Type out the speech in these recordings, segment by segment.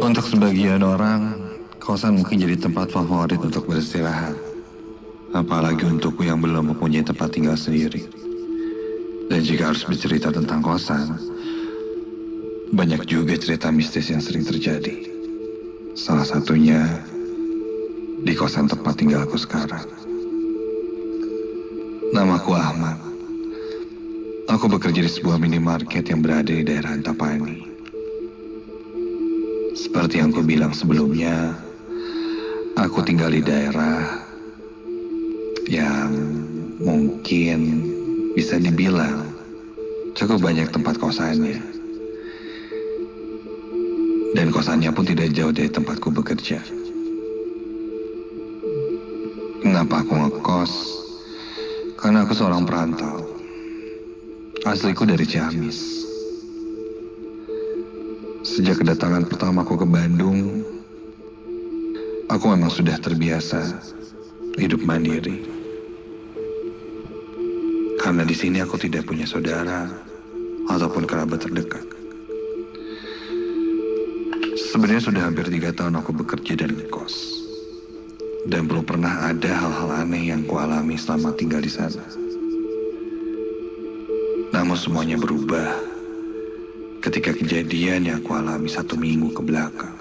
Untuk sebagian orang, kosan mungkin jadi tempat favorit untuk beristirahat. Apalagi untukku yang belum mempunyai tempat tinggal sendiri. Dan jika harus bercerita tentang kosan, banyak juga cerita mistis yang sering terjadi. Salah satunya di kosan tempat tinggalku sekarang. Namaku Ahmad. Aku bekerja di sebuah minimarket yang berada di daerah Antapani. Seperti yang ku bilang sebelumnya, aku tinggal di daerah yang mungkin bisa dibilang cukup banyak tempat kosannya. Dan kosannya pun tidak jauh dari tempatku bekerja. Kenapa aku ngekos? Karena aku seorang perantau. Asliku dari Ciamis. Sejak kedatangan pertamaku ke Bandung, aku memang sudah terbiasa hidup mandiri. Karena di sini aku tidak punya saudara ataupun kerabat terdekat. Sebenarnya sudah hampir 3 tahun aku bekerja dan ngekos. Dan belum pernah ada hal-hal aneh yang kualami selama tinggal di sana. Namun semuanya berubah ketika kejadian yang kualami 1 minggu ke belakang.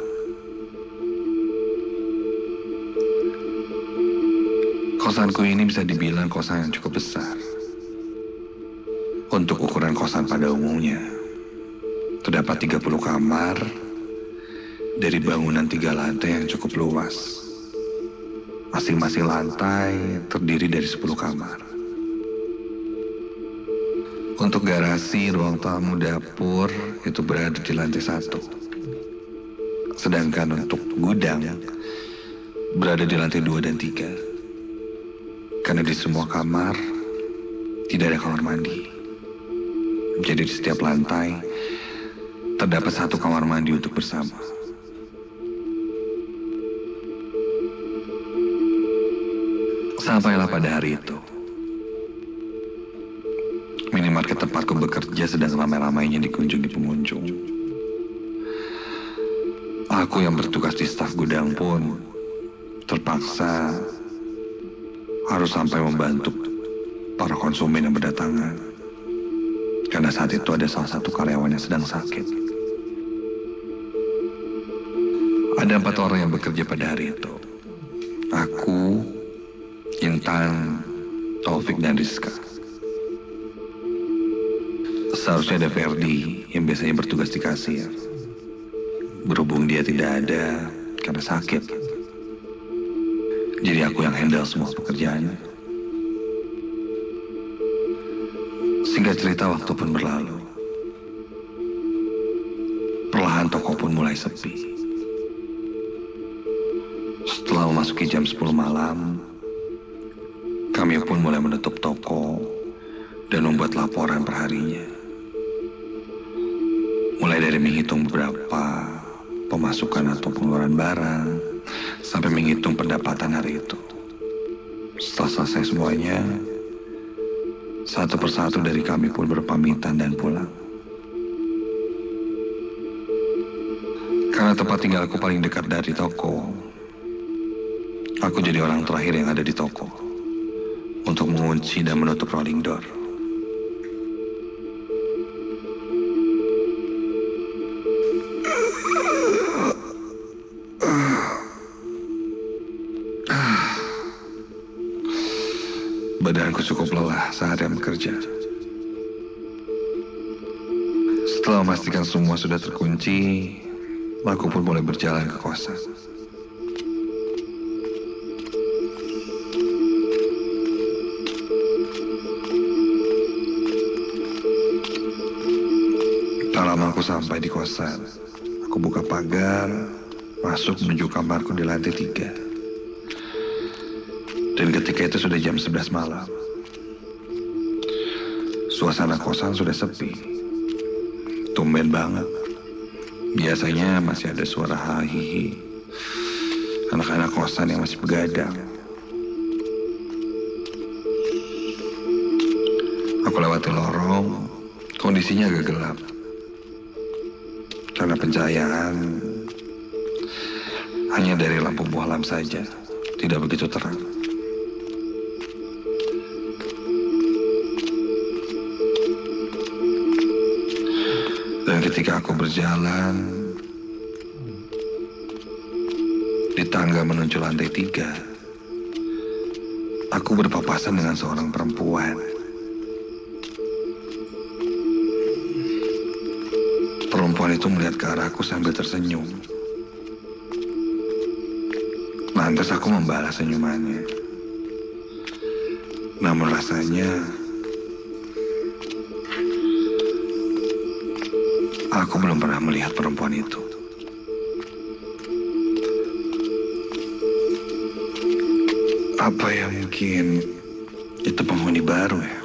Kosanku ini bisa dibilang kosan yang cukup besar. Untuk ukuran kosan pada umumnya, terdapat 30 kamar dari bangunan 3 lantai yang cukup luas. Masing-masing lantai terdiri dari 10 kamar. Untuk garasi, ruang tamu, dapur itu berada di lantai 1. Sedangkan untuk gudang berada di lantai 2 dan 3. Karena di semua kamar tidak ada kamar mandi. Jadi di setiap lantai terdapat 1 kamar mandi untuk bersama. Sampailah pada hari itu. Minimarket tempatku bekerja sedang ramai-ramainya dikunjungi pengunjung. Aku yang bertugas di staf gudang pun terpaksa harus sampai membantu para konsumen yang berdatangan. Karena saat itu ada salah satu karyawan yang sedang sakit. Ada 4 orang yang bekerja pada hari itu. Aku, Intan, Taufik, dan Rizka. Seharusnya ada Ferdi yang biasanya bertugas di kasir. Berhubung dia tidak ada karena sakit. Jadi aku yang handle semua pekerjaannya. Singkat cerita, waktu pun berlalu. Perlahan toko pun mulai sepi. Setelah memasuki jam 10 malam, kami pun mulai menutup toko dan membuat laporan perharinya. Mulai dari menghitung beberapa pemasukan atau pengeluaran barang, sampai menghitung pendapatan hari itu. Setelah selesai semuanya, satu persatu dari kami pun berpamitan dan pulang. Karena tempat tinggalku paling dekat dari toko, aku jadi orang terakhir yang ada di toko untuk mengunci dan menutup rolling door. Badanku cukup lelah seharian bekerja. Setelah memastikan semua sudah terkunci, aku pun mulai berjalan ke kosan. Tak lama aku sampai di kosan. Aku buka pagar, masuk menuju kamarku di lantai 3. Dan ketika itu sudah jam 11 malam. Suasana kosan sudah sepi. Tumben banget. Biasanya masih ada suara hahihi anak-anak kosan yang masih begadang. Aku lewati lorong, kondisinya agak gelap. Karena pencahayaan Hanya dari lampu bohlam saja, tidak begitu terang. Dan ketika aku berjalan di tangga menuju lantai 3, aku berpapasan dengan seorang perempuan. Perempuan itu melihat ke arahku sambil tersenyum. Lantas aku membalas senyumannya. Namun rasanya aku belum pernah melihat perempuan itu. Apa ya, mungkin itu penghuni baru ya?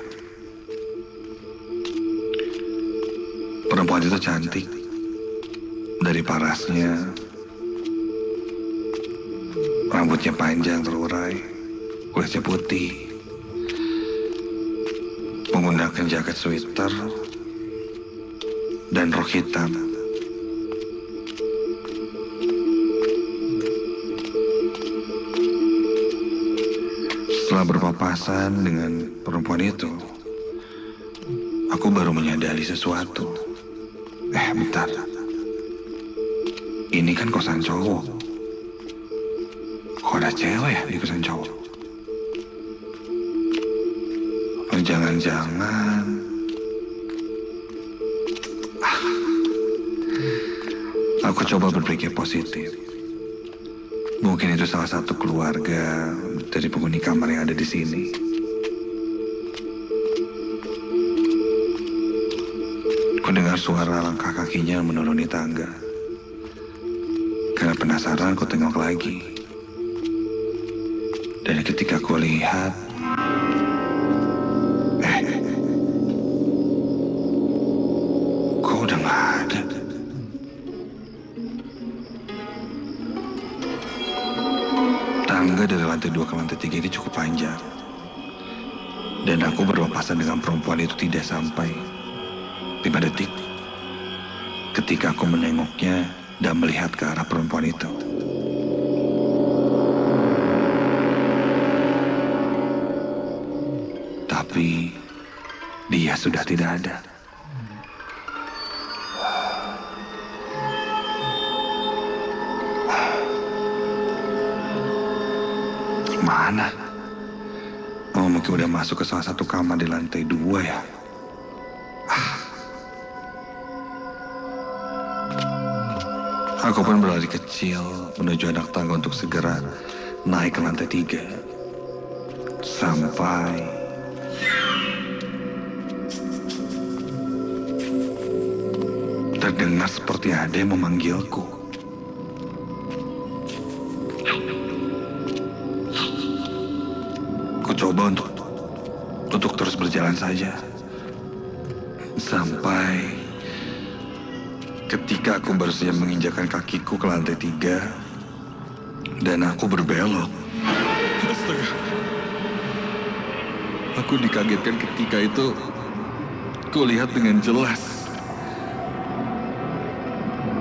Perempuan itu cantik. Dari parasnya, rambutnya panjang terurai, kulitnya putih, menggunakan jaket sweater dan rok hitam. Setelah berpapasan dengan perempuan itu, aku baru menyadari sesuatu. Bentar. Ini kan kosan cowok. Kok ada cewek ya di kosan cowok? Jangan-jangan... Aku coba berpikir positif. Mungkin itu salah satu keluarga dari penghuni kamar yang ada di sini. Ku dengar suara langkah kakinya menuruni tangga. Karena penasaran, ku tengok lagi. Dan ketika ku lihat, kok udah nggak ada? Tangga dari lantai 2 ke lantai 3 ini cukup panjang. Dan aku berpapasan dengan perempuan itu tidak sampai 5 detik. Ketika aku menengoknya dan melihat ke arah perempuan itu. Tapi dia sudah tidak ada. Mana? Oh, mungkin udah masuk ke salah satu kamar di lantai 2 ya. Aku pun berlari kecil menuju anak tangga untuk segera naik ke lantai 3. Sampai terdengar seperti ada yang memanggilku. Ku coba untuk terus berjalan saja. Sampai ketika aku baru saja menginjakkan kakiku ke lantai 3 dan aku berbelok. Astaga. Aku dikagetkan ketika itu kulihat dengan jelas.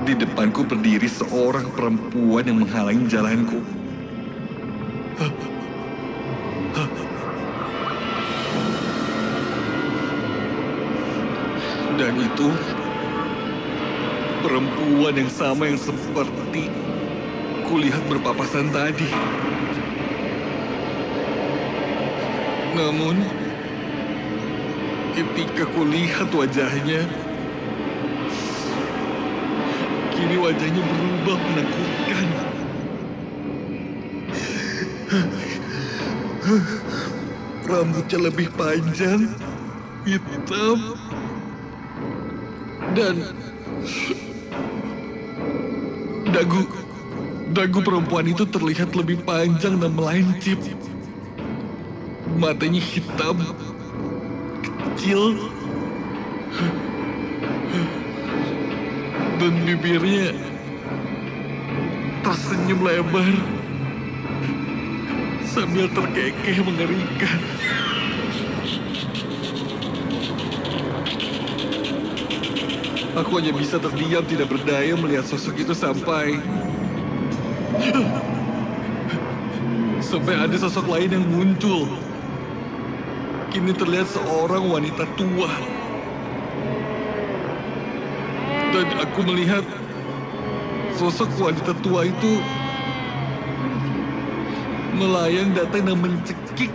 Di depanku berdiri seorang perempuan yang menghalangi jalanku. Dan itu perempuan yang sama yang seperti kulihat berpapasan tadi. Namun, ketika kulihat wajahnya, kini wajahnya berubah menakutkan. Rambutnya lebih panjang, hitam, dan dagu perempuan itu terlihat lebih panjang dan melancip. Matanya hitam, kecil, dan bibirnya tersenyum lebar sambil terkekeh mengerikan. Aku hanya bisa terdiam tidak berdaya melihat sosok itu sampai Sampai ada sosok lain yang muncul. Kini terlihat seorang wanita tua. Dan aku melihat sosok wanita tua itu melayang datang dan mencekik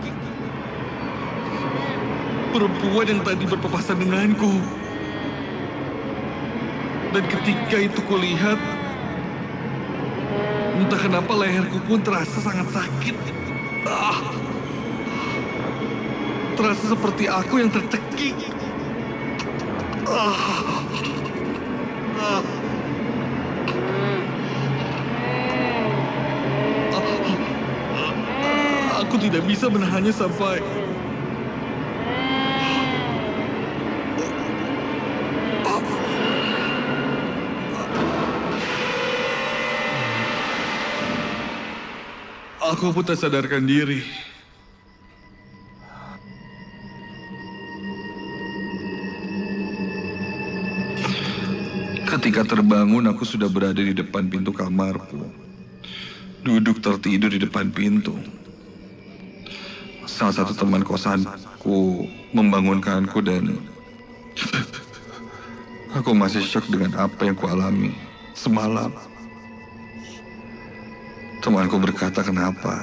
perempuan yang tadi berpapasan denganku. Dan ketika itu kulihat, entah kenapa leherku pun terasa sangat sakit. Terasa seperti aku yang tercekik. Aku tidak bisa menahannya sampai... Aku pun tak sadarkan diri. Ketika terbangun, aku sudah berada di depan pintu kamarku. Duduk tertidur di depan pintu. Salah satu teman kosanku membangunkanku dan aku masih syok dengan apa yang kualami semalam. Temanku berkata kenapa,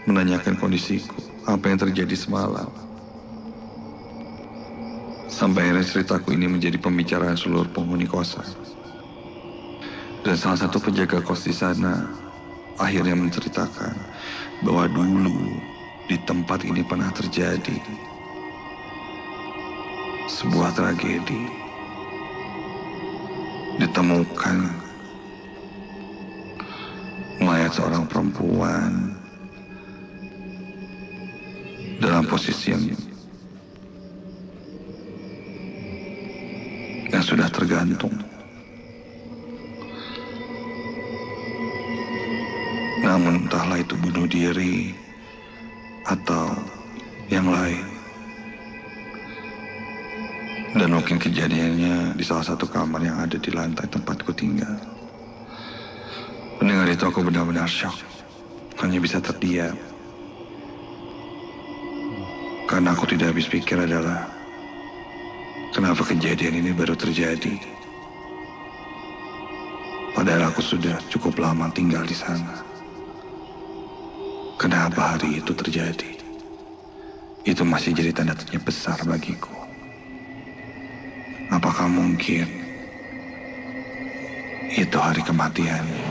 menanyakan kondisiku, apa yang terjadi semalam. Sampai akhirnya ceritaku ini menjadi pembicaraan seluruh penghuni kosan. Dan salah satu penjaga kos di sana akhirnya menceritakan bahwa dulu di tempat ini pernah terjadi sebuah tragedi. Ditemukan mayat seorang perempuan dalam posisi yang sudah tergantung. Namun entahlah itu bunuh diri atau yang lain. Dan mungkin kejadiannya di salah satu kamar yang ada di lantai tempatku tinggal. Mendengar itu aku benar-benar syok. Hanya bisa terdiam. Karena aku tidak habis pikir adalah kenapa kejadian ini baru terjadi. Padahal aku sudah cukup lama tinggal di sana. Kenapa hari itu terjadi? Itu masih jadi tanda tanya besar bagiku. Apakah mungkin itu hari kematiannya?